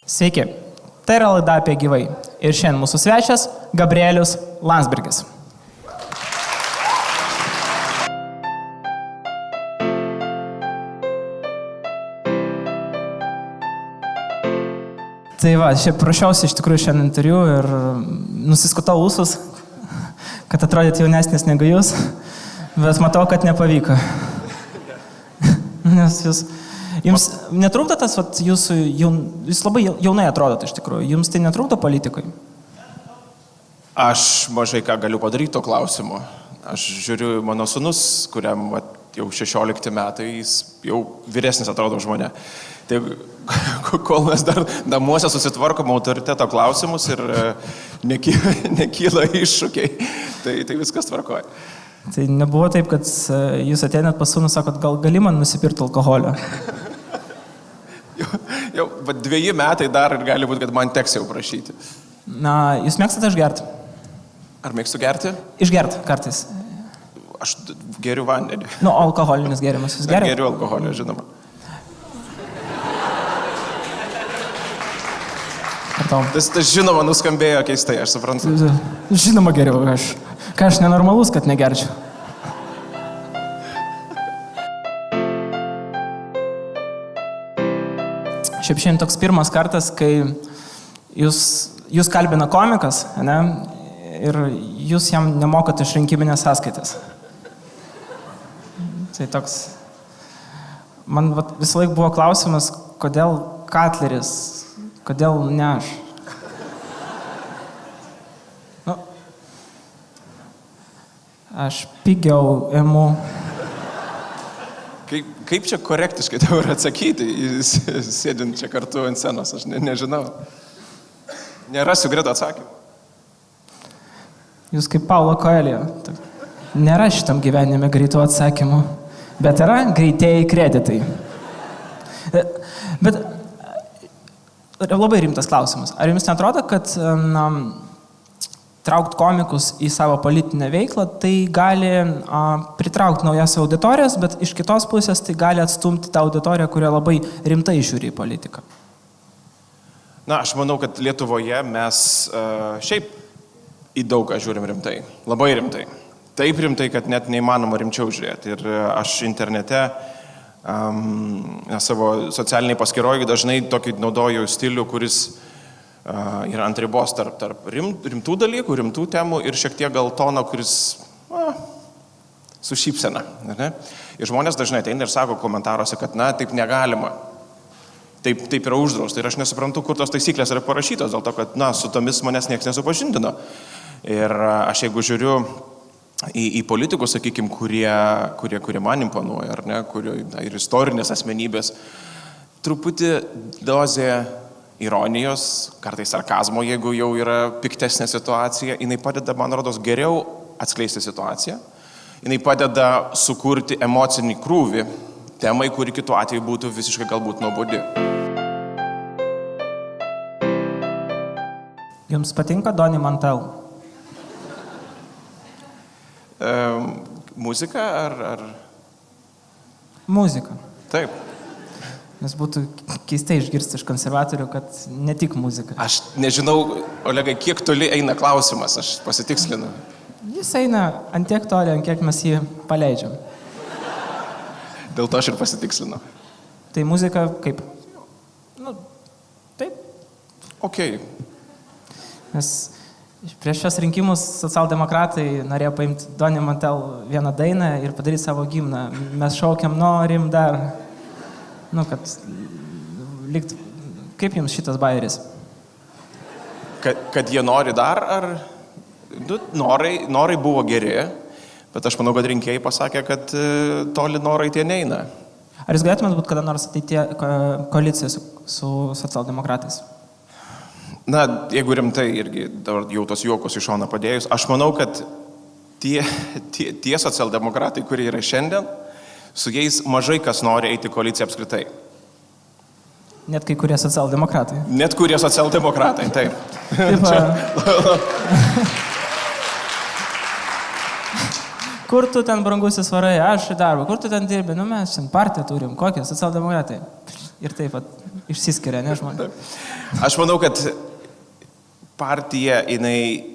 Sveiki, tai yra laida apie gyvai. Ir šiandien mūsų svečias Gabrielius Landsbergis. Tai va, šiaip prašiausi iš tikrųjų šiandien interviu ir nusiskutau ūsus, kad atrodyt jaunesnis negu jūs, bet matau, kad nepavyko. Nes jums netrukdo tas, jūs labai jaunai atrodot iš tikrųjų, jums tai netrukdo politikai? Aš mažai ką galiu padaryti to klausimu. Aš žiūriu mano sūnus, kuriam jau 16 metai, jis jau vyresnis atrodo už mane. Tai kol mes dar namuose susitvarkom autoriteto klausimus ir nekyla iššūkiai, tai viskas tvarkoja. Tai nebuvo taip, kad jūs ateinat pas sūnų, sakot, gal gali man nusipirkti alkoholio? Jau 2 metai dar ir gali būti, kad man teks jau prašyti. Na, jūs mėgstate išgerti? Ar mėgstu gerti? Išgerti kartais. Aš geriu vandenį. Nu, alkoholinis gerimas. Jūs geriate? Geriu alkoholį, žinoma. Tas žinoma nuskambėjo keistai, aš suprantu. Žinoma geriau, aš nenormalus, kad negerčiau. Šiaip šiandien toks pirmas kartas, kai jūs kalbina komikas, ne? Ir jūs jam nemokat iš rinkiminės sąskaitas. Tai toks... Man visą laiką buvo klausimas, kodėl Katleris, kodėl ne aš? Nu, aš pigiau emu. Kaip čia korektiškai dabar atsakyti, sėdint čia kartu ant scenos, aš nežinau. Nerasiu greito atsakymą. Jūs kaip Paulo Coelho. Nėra šitam gyvenime greitų atsakymų, bet yra greitieji kreditai. Bet labai rimtas klausimas. Ar jums neatrodo, kad traukt komikus į savo politinę veiklą, tai gali pritraukti naujas auditorijas, bet iš kitos pusės tai gali atstumti tą auditoriją, kurie labai rimtai žiūri į politiką? Na, aš manau, kad Lietuvoje mes šiaip į daug ką žiūrim rimtai. Labai rimtai. Taip rimtai, kad net neįmanoma rimčiau žiūrėti. Ir aš internete savo socialiniai paskyroje dažnai tokį naudoju stilių, kuris yra ant ribos tarp rimtų dalykų, rimtų temų ir šiek tiek gal tono, kuris su šypsena. Ne? Ir žmonės dažnai ateina ir sako komentaruose, kad taip negalima. Taip yra uždrausta. Ir aš nesuprantu, kur tos taisyklės yra parašytos, dėl to, kad su tomis manęs niekas nesupažindino. Ir aš jeigu žiūriu į politikus, sakykime, kurie man imponuoja, ar ne, ir istorinės asmenybės, truputį dozė ironijos, kartais sarkazmo, jeigu jau yra piktesnė situacija, jinai padeda, man rodos, geriau atskleisti situaciją, jinai padeda sukurti emocinį krūvį temai, kuri kitu atveju būtų visiškai galbūt nuobodi. Jums patinka Doni Montel? Muzika ar... Muzika. Taip. Nes būtų keistai išgirsti iš konservatorių, kad ne tik muzika. Aš nežinau, Olegai, kiek toli eina klausimas, aš pasitikslinu. Jis eina ant tiek toli, ant kiek mes jį paleidžiam. Dėl to aš ir pasitikslinu. Tai muzika kaip? Taip. Okay. Nes prieš šios rinkimus socialdemokratai norėjo paimti Doni Montel vieną dainą ir padaryti savo gimną. Mes šaukiam, norim dar. Kad likt... Kaip jums šitas bajeris? Kad jie nori dar, ar... Norai buvo geri, bet aš manau, kad rinkėjai pasakė, kad toli norai tie neina. Ar jūs galėtumėt būti kada nors ateityje koalicija su socialdemokratais? Na, jeigu rimtai irgi jau tos juokos iš šoną padėjus, aš manau, kad tie socialdemokratai, kurie yra šiandien, su jais mažai kas nori eiti į koaliciją apskritai. Net kai kurie socialdemokratai. Net kurie socialdemokratai, taip. Kur tu ten, brangusis, varai, aš į darbą, kur tu ten dirbi, mes čia partiją turim, kokie socialdemokratai. ir taip pat išsiskiria, ne žmonės. Aš manau, kad partija, jinai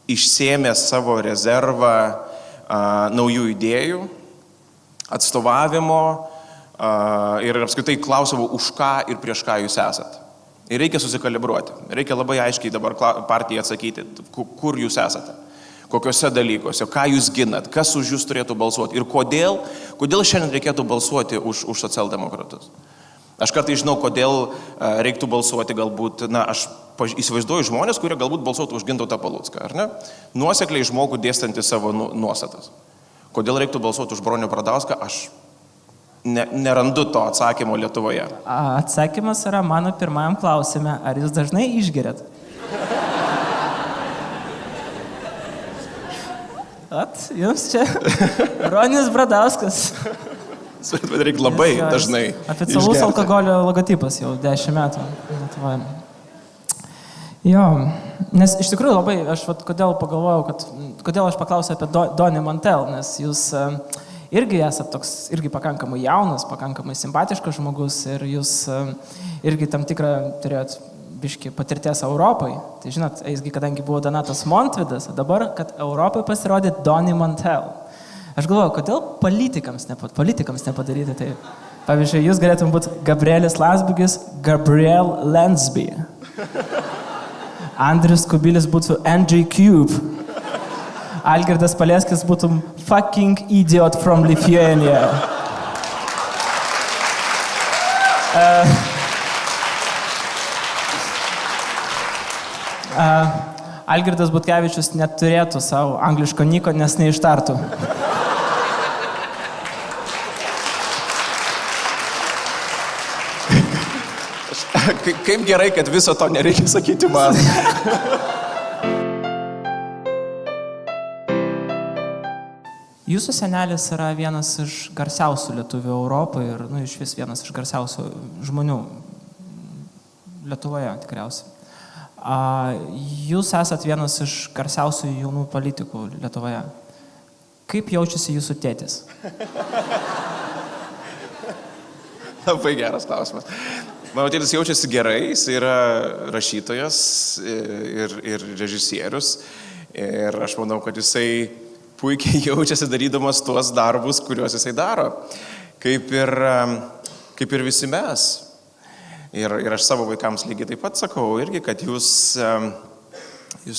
išsėmė savo rezervą naujų idėjų, atstovavimo ir apskritai klausimų, už ką ir prieš ką jūs esat. Ir reikia susikalibruoti. Reikia labai aiškiai dabar partijai atsakyti, kur jūs esate, kokiuose dalykuose, ką jūs ginat, kas už jūs turėtų balsuoti ir kodėl šiandien reikėtų balsuoti už socialdemokratus. Aš kartais žinau, kodėl reiktų balsuoti galbūt, aš įsivaizduoju žmonės, kurie galbūt balsuotų už Gintautą Palucką, ar ne? Nuosekliai žmogų dėstantį savo nuostatas. Kodėl reiktų balsuoti už Bronių Bradauską, aš nerandu to atsakymo Lietuvoje. Atsakymas yra mano pirmajam klausime, ar jūs dažnai išgeriat? Jums čia Bronius Bradauskas. Reikia labai dažnai. Oficialus alkoholio logotipas jau 10 metų Lietuvoje. Jo, nes iš tikrųjų labai, kodėl pagalvojau, kodėl aš paklausiau apie Donį Montel, nes jūs irgi esate toks, irgi pakankamai jaunas, pakankamai simpatiškas žmogus ir jūs irgi tam tikrą turėjot biškį patirties Europai. Tai žinot, eisgi, kadangi buvo Donatas Montvydas, dabar, kad Europai pasirodė Donį Montel. Aš galvoju, kodėl politikams nepadaryti tai. Pavyzdžiui, jūs galėtum būti Gabrielis Landsbergis, Gabriel Landsby. Andrius Kubilius būtų Andrew Cube. Algirdas Paleckis būtum fucking idiot from Lithuania. Algirdas Butkevičius neturėtų savo angliško niko, nes neištartų. Kaip gerai, kad viso to nereikia sakyti man. Jūsų senelis yra vienas iš garsiausių lietuvių Europoje ir iš vis vienas iš garsiausių žmonių Lietuvoje tikriausiai. Jūs esat vienas iš garsiausių jaunų politikų Lietuvoje. Kaip jaučiasi jūsų tėtis? Labai geras klausimas. Mano tėtis jaučiasi gerai, jis yra rašytojas ir režisierius. Ir aš manau, kad jisai puikiai jaučiasi darydamas tuos darbus, kuriuos jisai daro. Kaip ir visi mes. Ir aš savo vaikams lygiai taip pat sakau irgi, kad jūs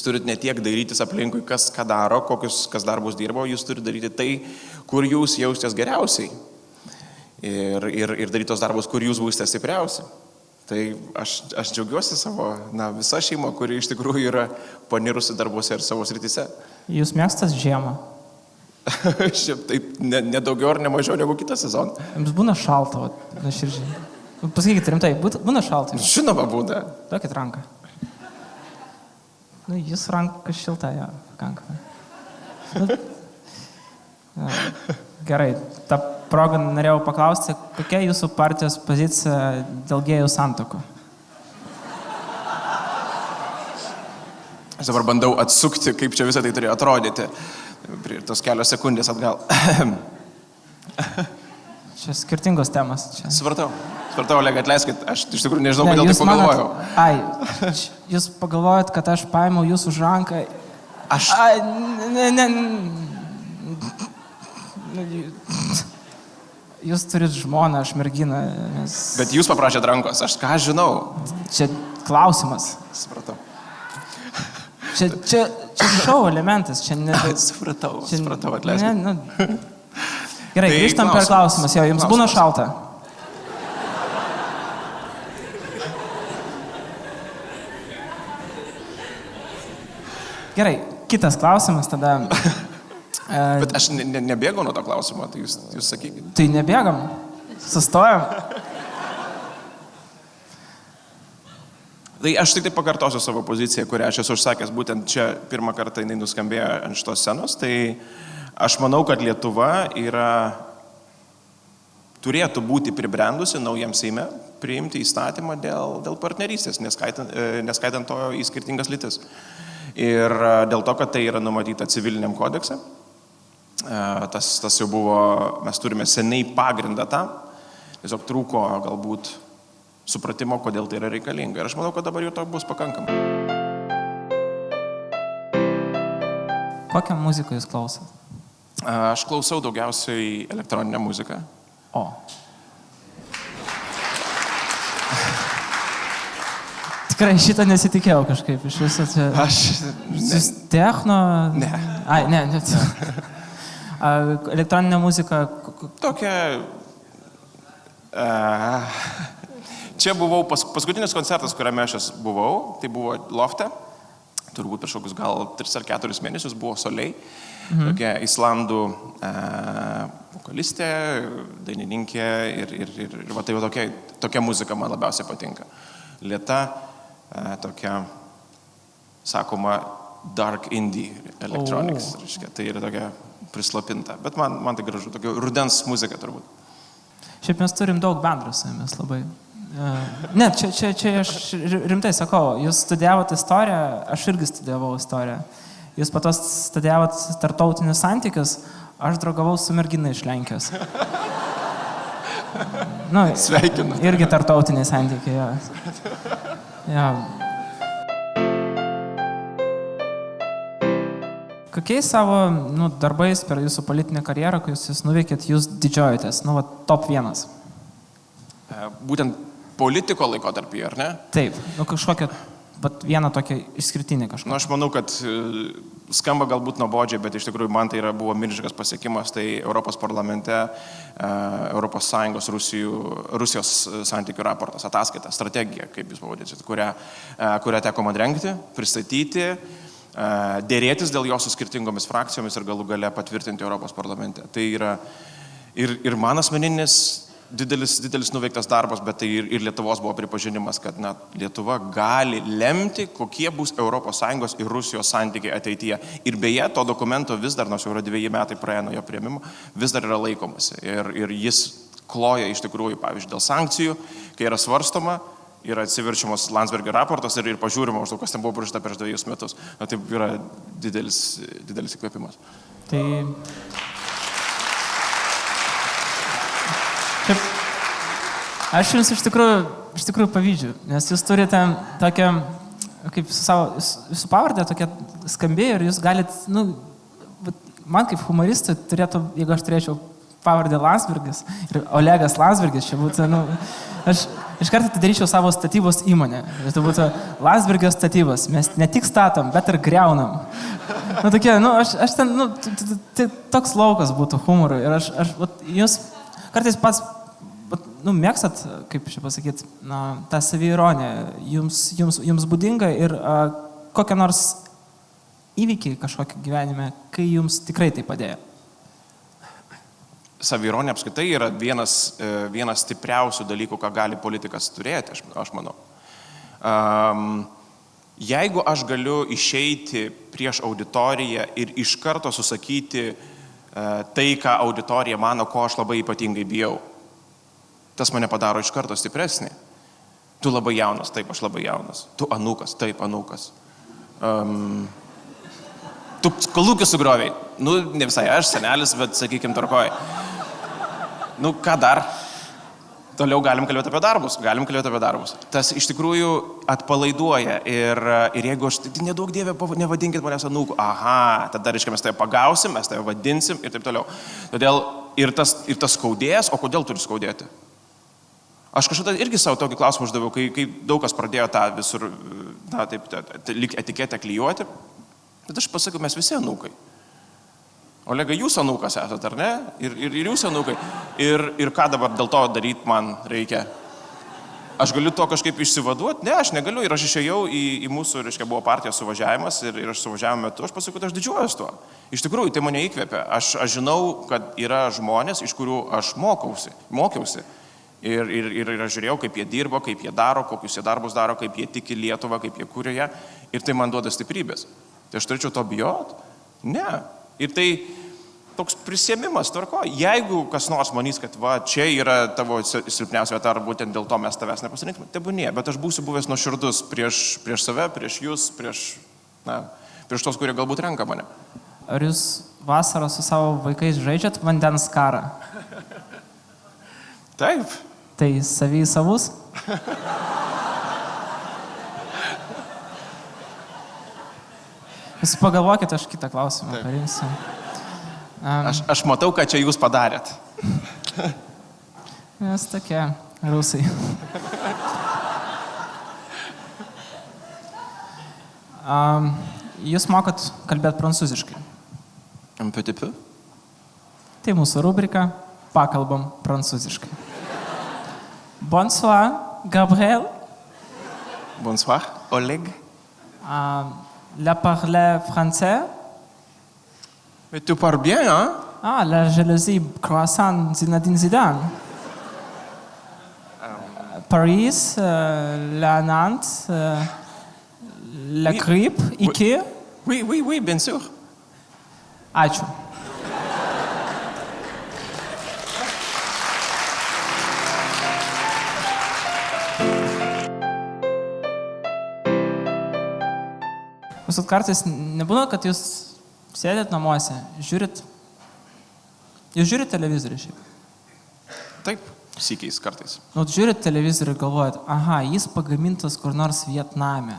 turit ne tiek dairytis aplinkui, kas ką daro, kas darbus dirbo, jūs turit daryti tai, kur jūs jaustės geriausiai. Ir daryti tos darbus, kur jūs būsite stipriausi. Tai aš džiaugiuosi savo, visa šeima, kuri iš tikrųjų yra panirusi darbuose ir savo srityse. Jūs mėgstat žiemą? Šiaip taip, nedaugiau ar nemažiau negu kitą sezoną. Jums būna šalta, nuoširdžiai. Pasakykite rimtai, būna šalta? Žinoma, būna. Duokit ranką. Jūsų ranka šilta, jo, pakankamai. Gerai, tą progą norėjau paklausti, kokia jūsų partijos pozicija dėl gėjų santuokų? Aš dabar bandau atsukti, kaip čia visą tai turėjo atrodyti. Tos kelios sekundės atgal. Čia skirtingos temas. Čia. Supratau, Oleg, atleiskit, aš iš tikrųjų nežinau, kodėl taip pagalvojau. Jūs pagalvojat, kad aš paėmiau jūsų už ranką. Jūs turit žmoną, aš merginą. Bet jūs paprašėt rankos, aš ką žinau. Čia klausimas. Supratau. Čia šou elementas. Supratau, atleiskit. Gerai, grįžtam per klausimas. Jums būna šalta? Gerai, kitas klausimas tada. Bet aš nebėgau nuo to klausimo, tai jūs sakykite. Tai nebėgam, sustojam. Tai aš tik taip pakartosiu savo poziciją, kurią aš esu užsakęs, būtent čia pirmą kartą jinai nuskambėjo ant šitos scenos, tai aš manau, kad Lietuva turėtų būti pribrendusi naujam Seime priimti įstatymą dėl partnerystės, neskaitant to į skirtingas lytis. Ir dėl to, kad tai yra numatyta civiliniam kodekse, tas jau buvo, mes turime seniai pagrindą tam, tiesiog trūko galbūt supratimo, kodėl tai yra reikalinga. Ir aš manau, kad dabar jau to bus pakankamai. Kokią muziką jūs klausot? Aš klausau daugiausiai elektroninę muziką. O. Tikrai šitą nesitikėjau kažkaip iš viso čia. Jūs techno? Ne. Ai, ne. Elektroninė muzika? Tokia... Čia buvau, paskutinis koncertas, kuriame aš buvau, tai buvo Lofte. Turbūt prieš kokius gal 3 ar 4 mėnesius buvo Soliai. Tokia islandų vokalistė, dainininkė ir va, tai jau tokia muzika man labiausiai patinka. Lėta, tokia, sakoma, dark indie electronics. Tai yra tokia prislopinta. Bet man tai gražu, tokia rudens muzika turbūt. Šiaip mes turim daug bendrų su jumis labai. Ne, čia aš rimtai sakau, jūs studijavote istoriją, aš irgi studijavau istoriją. Jūs po to studijavot tarptautinius santykius, aš draugavau su mergina iš Lenkijos. Sveikinu. Irgi tarptautiniai santykiai, jo. Ja. Kokiais savo darbais per jūsų politinę karjerą, kai jūs nuveikėt, jūs didžiuojatės? Top 1. Būtent politiko laikotarpį, ar ne? Taip, kažkokią, vieną tokią išskirtinį kažkokią. Aš manau, kad skamba galbūt nuobodžiai, bet iš tikrųjų man tai buvo milžiniškas pasiekimas. Tai Europos parlamente Europos Sąjungos Rusijos santykių raportas, ataskaita, strategija, kaip jūs pavadinsit, kurią teko man rengti, pristatyti, dėrėtis dėl jo su skirtingomis frakcijomis ir galų gale patvirtinti Europos parlamente. Tai yra ir man asmeninis didelis nuveiktas darbas, bet tai ir Lietuvos buvo pripažinimas, kad Lietuva gali lemti, kokie bus ES ir Rusijos santykiai ateityje. Ir beje, to dokumento vis dar, nors jau yra 2 metai praėję nuo jo priėmimo, vis dar yra laikomasi. Ir jis kloja iš tikrųjų, pavyzdžiui, dėl sankcijų, kai yra svarstoma, yra atsiverčiamas Landsbergio raportas ir pažiūrima, kas ten buvo parašyta prieš 2 metus. Tai yra didelis įkvėpimas. Tai... Aš jums iš tikrųjų pavydžiu, nes jūs turite tokią, kaip jūsų pavardė tokia skambi ir jūs galit, man kaip humoristui turėtų, jeigu aš turėčiau pavardę Landsbergis ir Olegas Landsbergis, čia būtų, aš iš karto atidaryčiau savo statybos įmonę. Tai būtų Landsbergio statybos, mes ne tik statom, bet ir greunam. Aš ten, toks laukas būtų humorui ir aš jūs kartais pats mėgstat, kaip čia pasakyti, tą saviironiją, jums būdinga ir kokią nors įvykiai kažkokį gyvenime, kai jums tikrai tai padėjo? Saviironija apskritai yra vienas stipriausių dalykų, ką gali politikas turėti, aš manau. Jeigu aš galiu išeiti prieš auditoriją ir iš karto susakyti tai, ką auditorija mano, ko aš labai ypatingai bijau, tas mane padaro iš karto stipresnį. Tu labai jaunas, taip, aš labai jaunas. Tu anūkas, taip, anūkas. Tu kolūkius sugroviai. Ne visai aš, senelis, bet, sakykim, tvarkoj. Ką dar? Toliau galim kalbėti apie darbus. Tas iš tikrųjų atpalaiduoja. Ir jeigu aš, tai nedaug dievė, nevadinkit manęs anūku. Aha, tada, reiškia, mes tave pagausim, mes tave vadinsim ir taip toliau. Todėl ir tas skaudės, o kodėl turi skaudėti? Aš kažkada irgi savo tokį klausimą uždaviau, kai daug kas pradėjo tą visur, lyg etiketę klijuoti, bet aš pasakiau, mes visi anūkai. Olega, jūs anūkas esate, ar ne? Ir jūs anūkai. Ir ką dabar dėl to daryti man reikia? Aš galiu to kažkaip išsivaduoti? Ne, aš negaliu. Ir aš išėjau į mūsų, reiškia, buvo partijos suvažiavimas ir aš suvažiavimo metu, aš pasakiau, kad aš didžiuojuosi tuo. Iš tikrųjų, tai mane įkvėpia. Aš žinau, kad yra žmonės, iš kurių aš mokiausi. Ir aš žiūrėjau, kaip jie dirbo, kaip jie daro, kokius jie darbus daro, kaip jie tiki Lietuvą, kaip jie kuria ją. Ir tai man duoda stiprybės. Tai aš turėčiau to bijot? Ne. Ir tai toks prisėmimas, tvarko. Jeigu kas nors manys, kad čia yra tavo silpniausia vieta, ar būtent dėl to mes tavęs nepasirinktume, tebūnie. Bet aš būsiu buvęs nuoširdus prieš save, prieš jūs, prieš tos, kurie galbūt renka mane. Ar jūs vasarą su savo vaikais žaidžiat vandens karą? Taip. Tai savy savus? Jūs pagalvokite, aš kitą klausimą parinksiu. Aš matau, ką čia jūs padarėt. Mes tokie rusai. Jūs mokat kalbėti prancūziškai. Un petit peu. Tai mūsų rubrika Pakalbam prancūziškai. Bonsoir, Gabriel. Bonsoir, Oleg. La parler français. Mais tu parles bien, hein? La jalousie croissant Zinedine Zidane. Paris, la Nantes, la grippe, Ikea. Oui, bien sûr. Ačiū. Jūs kartais nebūna, kad jūs sėdėt namuose, jūs žiūrit televizorių šiaip. Taip, sykiais kartais. Žiūrit televizorių ir galvojat, jis pagamintas kur nors Vietname.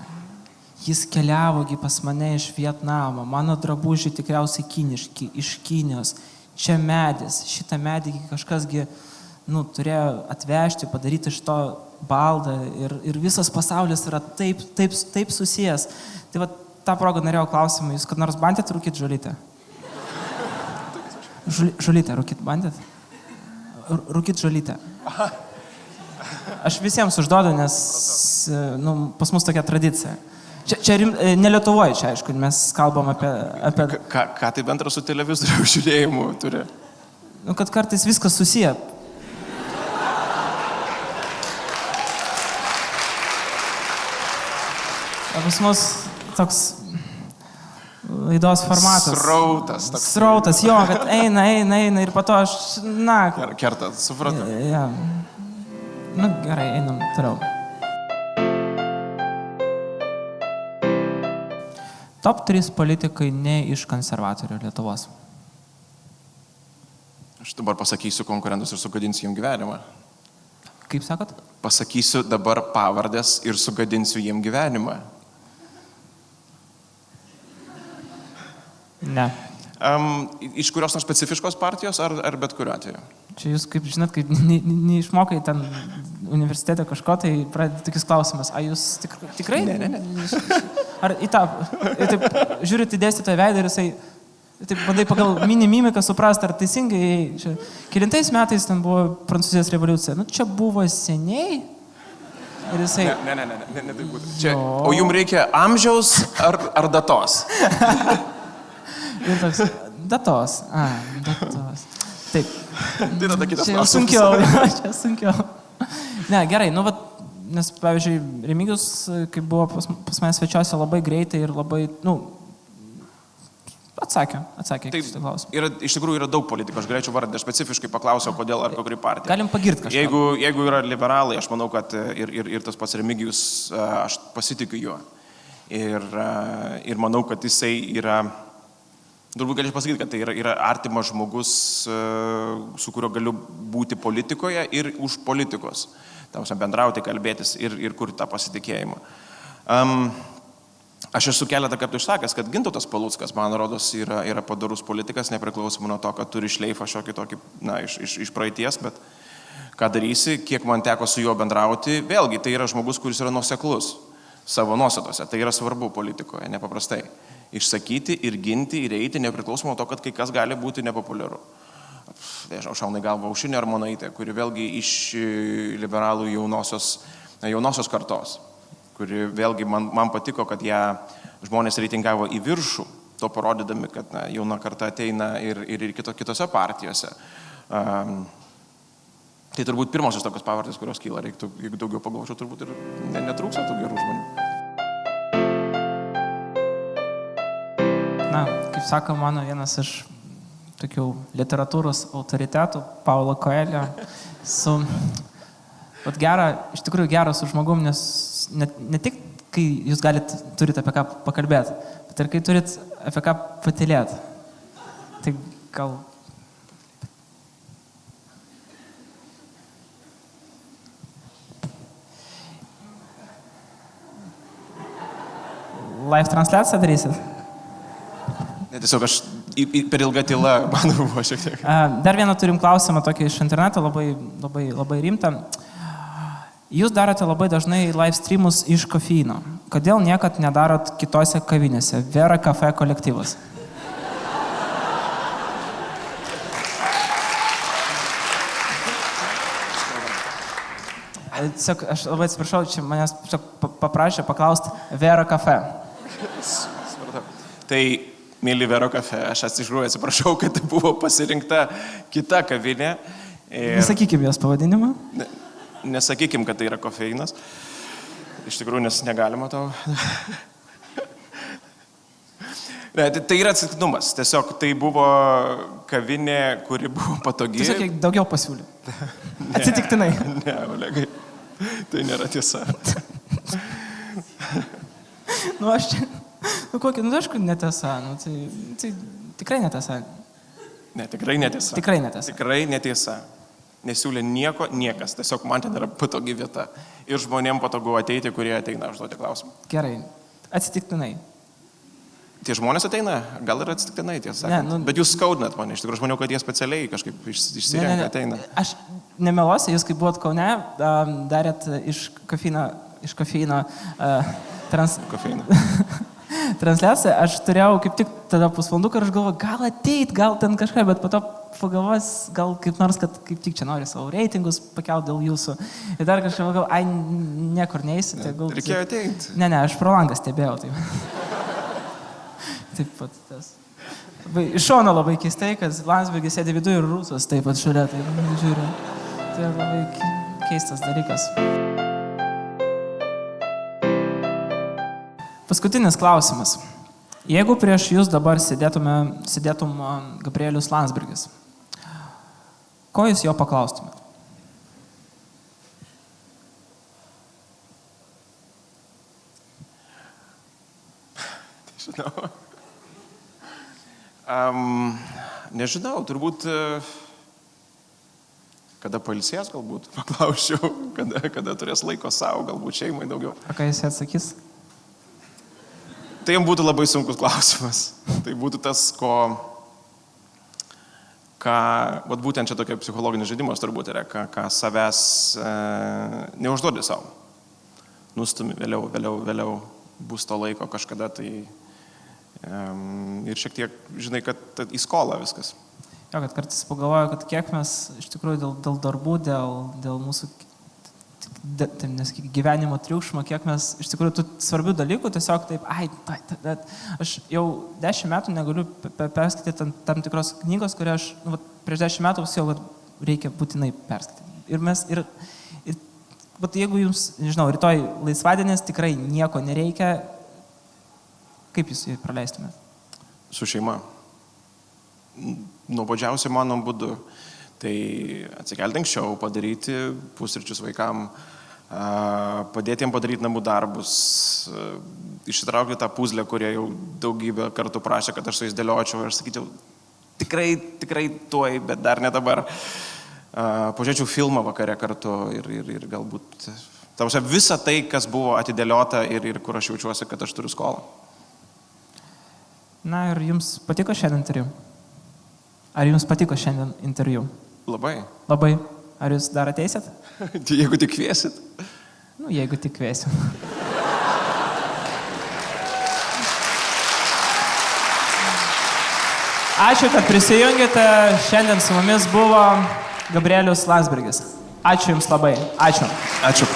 Jis keliavogi pas mane iš Vietnamo, mano drabužiai tikriausiai kiniški, iš Kinijos. Čia medis, šitą medį kažkasgi turėjo atvežti, padaryti iš to baldą ir visas pasaulis yra taip susijęs. Tai va, tą progą norėjau klausimą, jūs kad nors bandėt rūkit žolytę? Žolytę rūkit bandėt? Rūkit žolytę. Aš visiems užduodu, nes pas mus tokia tradicija. Čia ne Lietuvoje, čia aišku, mes kalbam apie... Ką tai bendra su televizorių žiūrėjimu turi? Kad kartais viskas susiję. Pas mus toks laidos formatas. Srautas, jo, kad eina ir po to aš, Kerta, supratau. Ja. Gerai, einam toliau. Top 3 politikai ne iš konservatorių Lietuvos. Aš dabar pasakysiu konkurentus ir sugadinsiu jiem gyvenimą. Kaip sakot? Pasakysiu dabar pavardės ir sugadinsiu jiem gyvenimą. Ne. Iš kurios nors specifiškos partijos ar bet kuriuo atveju? Čia jūs, kaip žinot, kaip neišmokai ten universitete kažko, tai pradėti tokius klausimas. A jūs tikrai? Ne. Ar į tą, taip, žiūrėt į dėstytoją veidą ir jisai, taip, bandai pagal mimiką suprasti, ar teisingai, čia, kelintais metais ten buvo Prancūzijos revoliucija. Čia buvo seniai. Ir jisai... Ne, tai būtų. Čia, o jums reikia amžiaus ar datos? Ir toks, datos. Datos. Taip. Tai tada kitas klausimas. Čia sunkiau. Ne, gerai, nes, pavyzdžiui, Remigijus, kai buvo pas mane svečiuose, labai greitai ir labai, atsakė šitą klausimą. Iš tikrųjų yra daug politikų, aš galėčiau vardinti, aš specifiškai paklausiau, kodėl ar kokį partiją. Galim pagirti kažką. Jeigu yra liberalai, aš manau, kad ir tas pats Remigijus, aš pasitikiu juo. Ir manau, kad jisai yra... Turbūt galėčiau pasakyti, kad tai yra artimas žmogus, su kuriuo galiu būti politikoje ir už politikos. Tam bendrauti, kalbėtis ir kurti tą pasitikėjimą. Aš esu keletą kartų išsakęs, kad Gintautas Paluckas, man rodos, yra padorus politikas, nepriklausomai nuo to, kad turi šleifą šiokį tokį, iš praeities, bet ką darysi, kiek man teko su juo bendrauti, vėlgi tai yra žmogus, kuris yra nuoseklus savo nuostatose. Tai yra svarbu politikoje, nepaprastai. Išsakyti ir ginti ir eiti nepriklausomai to, kad kai kas gali būti nepopuliaru. Nežinau, šaunai galva Aušrinė Armonaitė, kuri vėlgi iš liberalų jaunosios kartos, kuri vėlgi man patiko, kad ją žmonės reitingavo į viršų, to parodydami, kad jauna karta ateina ir kitose partijose. Tai turbūt pirmosios tokios pavardės, kurios kyla, reiktų, jeigu daugiau pagalvočiau, turbūt ir netrūksta tų gerų žmonių. Kaip sako mano vienas iš tokių literatūros autoritetų, Paulo Coelho, iš tikrųjų geras su žmogum, nes ne tik, kai jūs turite apie ką pakalbėti, bet ir kai turit apie ką patylėti. Tai gal... live transliaciją darysit? Ne, tiesiog aš per ilgą tylą, man buvo šiek tiek. Dar vieną turim klausimą tokį iš interneto, labai rimtą. Jūs darote labai dažnai live streamus iš kofeino. Kodėl niekad nedarot kitose kavinėse? Vera Cafe kolektyvas. Tiesiog, aš labai atsiprašau, čia manęs paprašė paklausti Vera Cafe. Tai, mėly Vera Cafe, aš atsiprašau, kad tai buvo pasirinkta kita kavinė. Nesakykim jos pavadinimą. Nesakykim, kad tai yra kofeinas. Iš tikrųjų, nes negalima tau. Ne, tai yra atsitiktinumas. Tiesiog tai buvo kavinė, kuri buvo patogi. Tiesiog daugiau pasiūlė. Atsitiktinai. Ne, Olegai. Tai nėra tiesa. Aš čia... aišku, netiesa. Tai tikrai netiesa. Ne, tikrai netiesa. Tikrai netiesa. Tikrai netiesa. Nesiūlė nieko, niekas. Tiesiog man ten yra patogi vieta. Ir žmonėm patogu ateiti, kurie ateina užduoti klausimą. Gerai. Atsitiktinai. Tie žmonės ateina, gal ir atsitiktinai, tiesą sakant. Bet jūs skaudinat mane, iš tikrųjų, aš maniau, kad jie specialiai kažkaip išsirenka, ateina. Aš nemeluosiu, jūs kai buvot Kaune, darėt iš kofeino transliaciją, aš turėjau kaip tik tada pusvalanduką ir aš galvoju, gal ateit, gal ten kažką, bet po to pagalvos, gal kaip nors, kad kaip tik čia nori savo reitingus pakelt dėl jūsų. Ir dar kažkaip galvoju, niekur neįsite. Reikėjo ateiti. Ne, aš pro langą stebėjau. Taip pat tas. Iš šono labai keistai, kad Landsbergis sėdi viduje ir Rusas taip pat šalia, taip žiūri. Tai labai keistas dalykas. Paskutinis klausimas. Jeigu prieš jūs dabar sėdėtum Gabrielius Landsbergis, ko jūs jo paklaustumėt? Žinau. Nežinau, turbūt kada pailsės galbūt, paklausčiau, kada turės laiko savo, galbūt šeimai daugiau. O ką jis atsakys? Tai jam būtų labai sunkus klausimas. Tai būtų tas, vat būtent čia tokia psichologinis žaidimas turbūt yra, ką savęs neužduodi savo. Nustumi vėliau bus to laiko kažkada, tai ir šiek tiek, žinai, kad į skolą viskas. Jo, kad kartais pagalvoju, kad kiek mes iš tikrųjų dėl darbų, dėl mūsų gyvenimo triukšmo, kiek mes iš tikrųjų tų svarbių dalykų tiesiog taip, aš jau 10 metų negaliu perskaityti tam tikros knygos, kurią aš prieš 10 metų jau reikia būtinai perskaityti. Bet jeigu jums, nežinau, rytoj laisvadienis tikrai nieko nereikia, kaip jūs jį praleistumėt? Su šeima. Nuobodžiausiai mano būdu. Tai atsikelti anksčiau, padaryti pusryčius vaikam, padėti jiem padaryti namų darbus, išsitraukti tą puzlę, kurie jau daugybę kartų prašė, kad aš su jais dėliočiau ir aš sakyčiau, tikrai tuoj, bet dar ne dabar. Pažiūrėčiau filmą vakare kartu ir galbūt visą tai, kas buvo atidėliota ir kur aš jaučiuosi, kad aš turiu skolą. Na ir jums patiko šiandien interviu? Ar jums patiko šiandien interviu? Labai. Labai. Ar jūs dar ateisit? Jeigu tik kviesit. Jeigu tik kviesim. Ačiū, kad prisijungėte. Šiandien su mumis buvo Gabrielius Landsbergis. Ačiū jums labai. Ačiū. Ačiū.